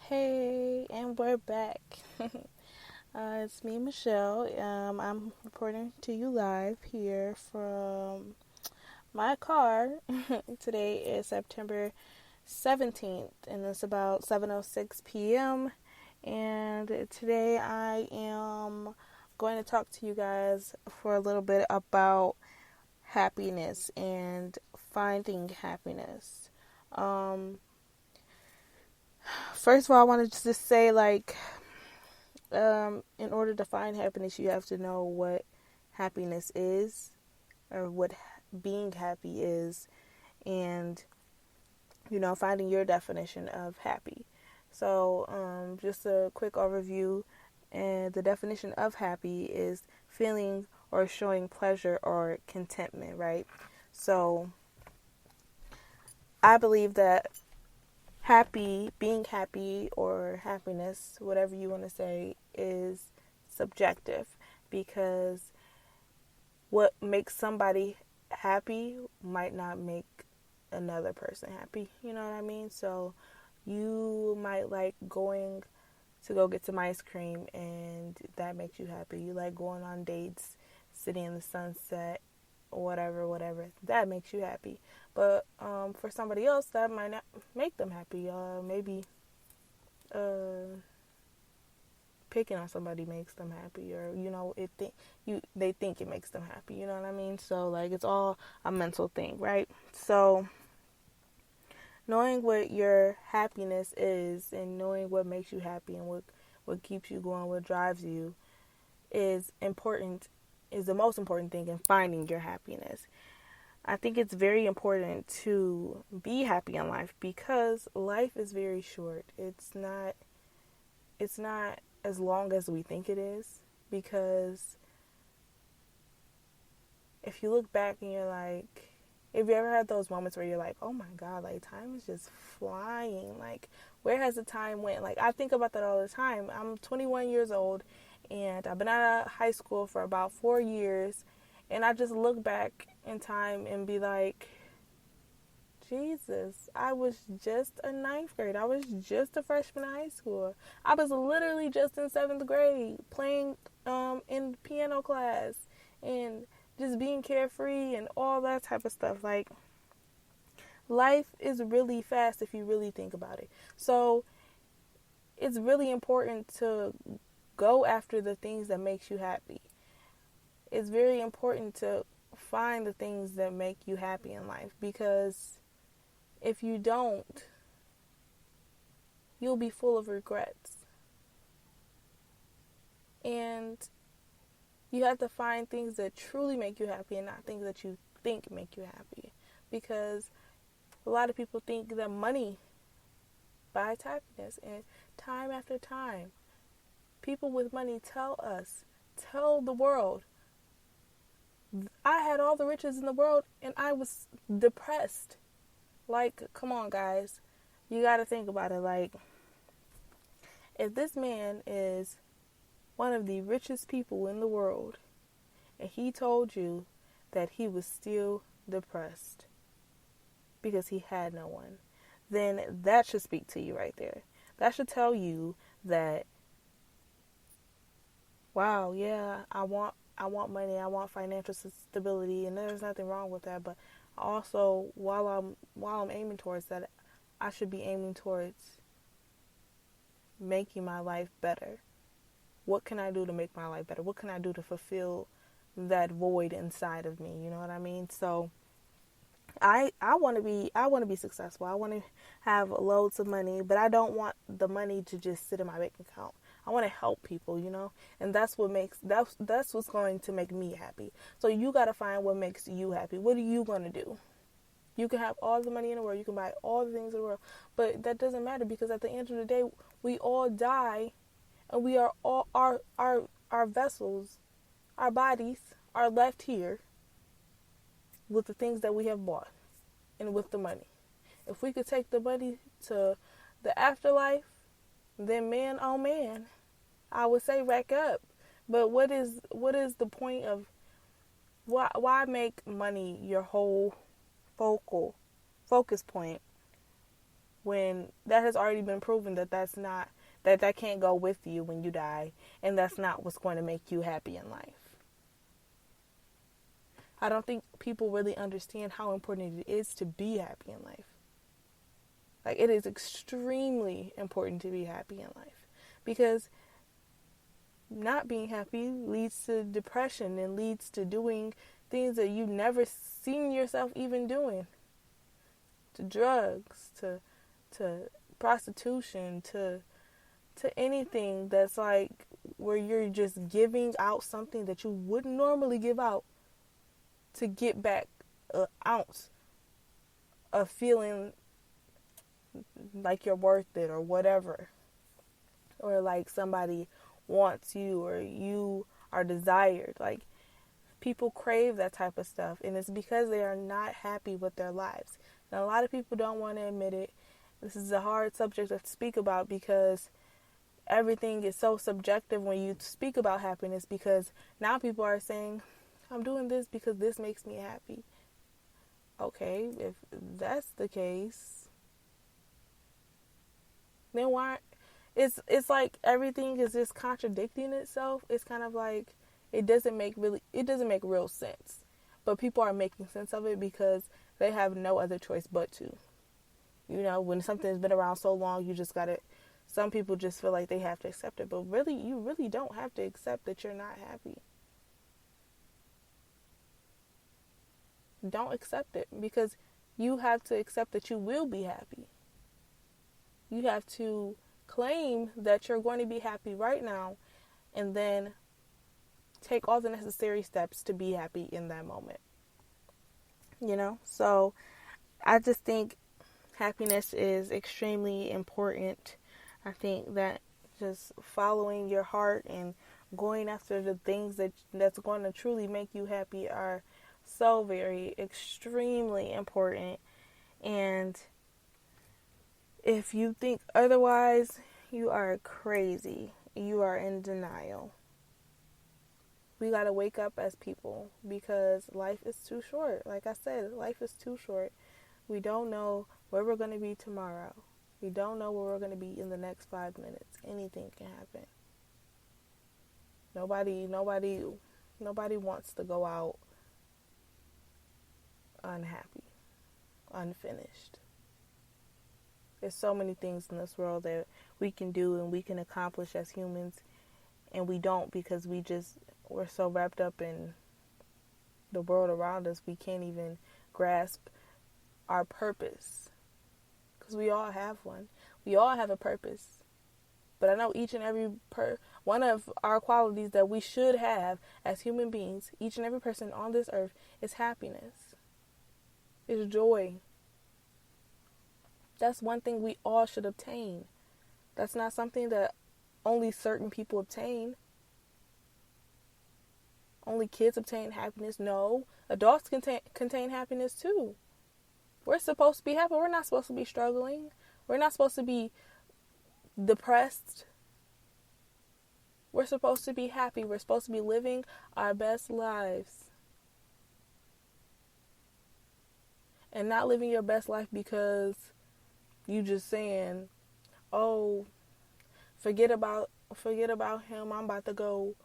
Hey, and we're back. It's me, Michelle. I'm reporting to you live here from my car. Today is September 17th, and it's about 7:06 p.m. And today I am going to talk to you guys for a little bit about happiness and finding happiness. Um, First of all, I wanted to just say, in order to find happiness, you have to know what happiness is, or what being happy is, and finding your definition of happy. So, just a quick overview, and the definition of happy is feeling or showing pleasure or contentment, right? So, I believe that being happy or happiness, whatever you want to say, is subjective, because what makes somebody happy might not make another person happy. You know what I mean? So you might like going to go get some ice cream and that makes you happy. You like going on dates, sitting in the sunset, whatever, that makes you happy. But for somebody else, that might not make them happy. Maybe picking on somebody makes them happy, or they think it makes them happy. You know what I mean? So like it's all a mental thing, right? So knowing what your happiness is and knowing what makes you happy and what keeps you going, what drives you, is important. Is the most important thing in finding your happiness. I think it's very important to be happy in life because life is very short. It's not as long as we think it is, because if you look back and you're like, if you ever had those moments where you're like, oh my God, like time is just flying. Like, where has the time went? Like, I think about that all the time. I'm 21 years old and I've been out of high school for about 4 years, and I just look back in time and be like, Jesus, I was just a ninth grade. I was just a freshman in high school. I was literally just in seventh grade playing in piano class and just being carefree and all that type of stuff. Like, life is really fast if you really think about it. So it's really important to go after the things that makes you happy. It's very important to find the things that make you happy in life, because if you don't, you'll be full of regrets. And you have to find things that truly make you happy and not things that you think make you happy. Because a lot of people think that money buys happiness. And time after time, people with money tell the world, I had all the riches in the world and I was depressed. Like, come on, guys. You got to think about it. Like, if this man is one of the richest people in the world and he told you that he was still depressed because he had no one, then that should speak to you right there. That should tell you that, wow, yeah, I want money, I want financial stability, and there's nothing wrong with that. But also, while I'm aiming towards that, I should be aiming towards making my life better. What can I do to make my life better? What can I do to fulfill that void inside of me? You know what I mean? So I want to be successful. I want to have loads of money, but I don't want the money to just sit in my bank account. I want to help people, and that's what's going to make me happy. So you got to find what makes you happy. What are you going to do? You can have all the money in the world, you can buy all the things in the world, but that doesn't matter, because at the end of the day, we all die, and we are all our vessels, our bodies are left here with the things that we have bought and with the money. If we could take the money to the afterlife, then man, oh man, I would say rack up. But what is the point of why make money your whole focus point when that has already been proven that can't go with you when you die, and that's not what's going to make you happy in life. I don't think people really understand how important it is to be happy in life. Like, it is extremely important to be happy in life, because not being happy leads to depression and leads to doing things that you've never seen yourself even doing, to drugs, to prostitution, to anything that's like where you're just giving out something that you wouldn't normally give out to get back an ounce of feeling like you're worth it or whatever, or like somebody wants you or you are desired. Like, people crave that type of stuff, and it's because they are not happy with their lives. And a lot of people don't want to admit it. This is a hard subject to speak about because everything is so subjective when you speak about happiness, because now people are saying, I'm doing this because this makes me happy. Okay, if that's the case, then why? It's like everything is just contradicting itself. It's kind of like it doesn't make real sense. But people are making sense of it because they have no other choice but to. You know, when something's been around so long, you just gotta. Some people just feel like they have to accept it, but really, you really don't have to accept that you're not happy. Don't accept it, because you have to accept that you will be happy. You have to claim that you're going to be happy right now, and then take all the necessary steps to be happy in that moment. You know? So I just think happiness is extremely important. I think that just following your heart and going after the things that's going to truly make you happy are so very extremely important. And if you think otherwise, you are crazy. You are in denial. We got to wake up as people, because life is too short. Like I said, life is too short. We don't know where we're going to be tomorrow. We don't know where we're going to be in the next 5 minutes. Anything can happen. Nobody wants to go out unhappy, unfinished. There's so many things in this world that we can do and we can accomplish as humans, and we don't, because we're so wrapped up in the world around us, we can't even grasp our purpose. Because we all have one. We all have a purpose. But I know each and every one of our qualities that we should have as human beings, each and every person on this earth, is happiness. Is joy. That's one thing we all should obtain. That's not something that only certain people obtain. Only kids obtain happiness. No, adults contain happiness too. We're supposed to be happy. We're not supposed to be struggling. We're not supposed to be depressed. We're supposed to be happy. We're supposed to be living our best lives. And not living your best life because you just saying, oh, forget about him. I'm about to go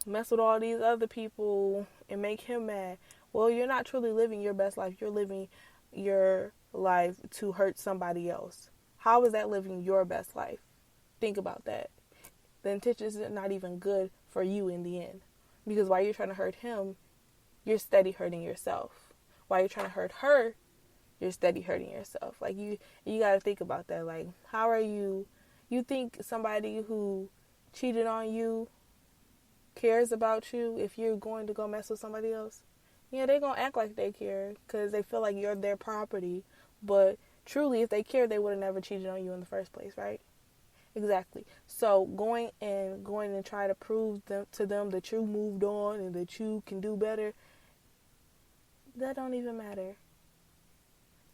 mess with all these other people and make him mad. Well, you're not truly living your best life. You're living your life to hurt somebody else. How is that living your best life? Think about that. The intention is not even good for you in the end. Because while you're trying to hurt him, you're steady hurting yourself. While you're trying to hurt her, you're steady hurting yourself. Like, you got to think about that. Like, how are you think somebody who cheated on you cares about you if you're going to go mess with somebody else? Yeah, they're going to act like they care because they feel like you're their property. But truly, if they cared, they would have never cheated on you in the first place, right? Exactly. So going and try to prove to them that you moved on and that you can do better, that don't even matter.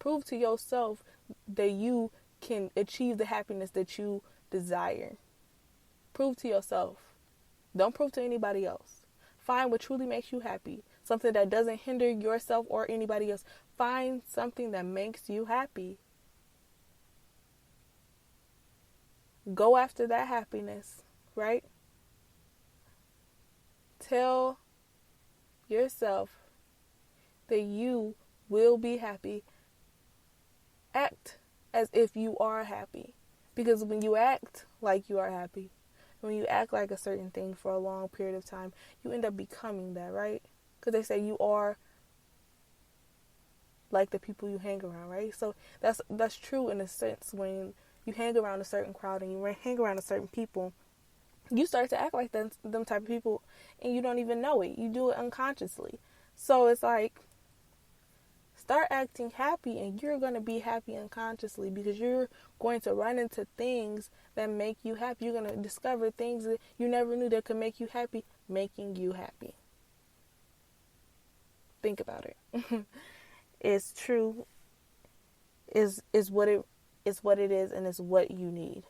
Prove to yourself that you can achieve the happiness that you desire. Prove to yourself. Don't prove to anybody else. Find what truly makes you happy. Something that doesn't hinder yourself or anybody else. Find something that makes you happy. Go after that happiness, right? Tell yourself that you will be happy. Act as if you are happy. Because when you act like you are happy, when you act like a certain thing for a long period of time, you end up becoming that, right? Because they say you are like the people you hang around, right? So that's true in a sense. When you hang around a certain crowd and you hang around a certain people, you start to act like them type of people, and you don't even know it. You do it unconsciously. So it's like, start acting happy, and you're going to be happy unconsciously, because you're going to run into things that make you happy. You're going to discover things that you never knew that could make you happy, making you happy. Think about it. It's true. Is what it is, and it's what you need.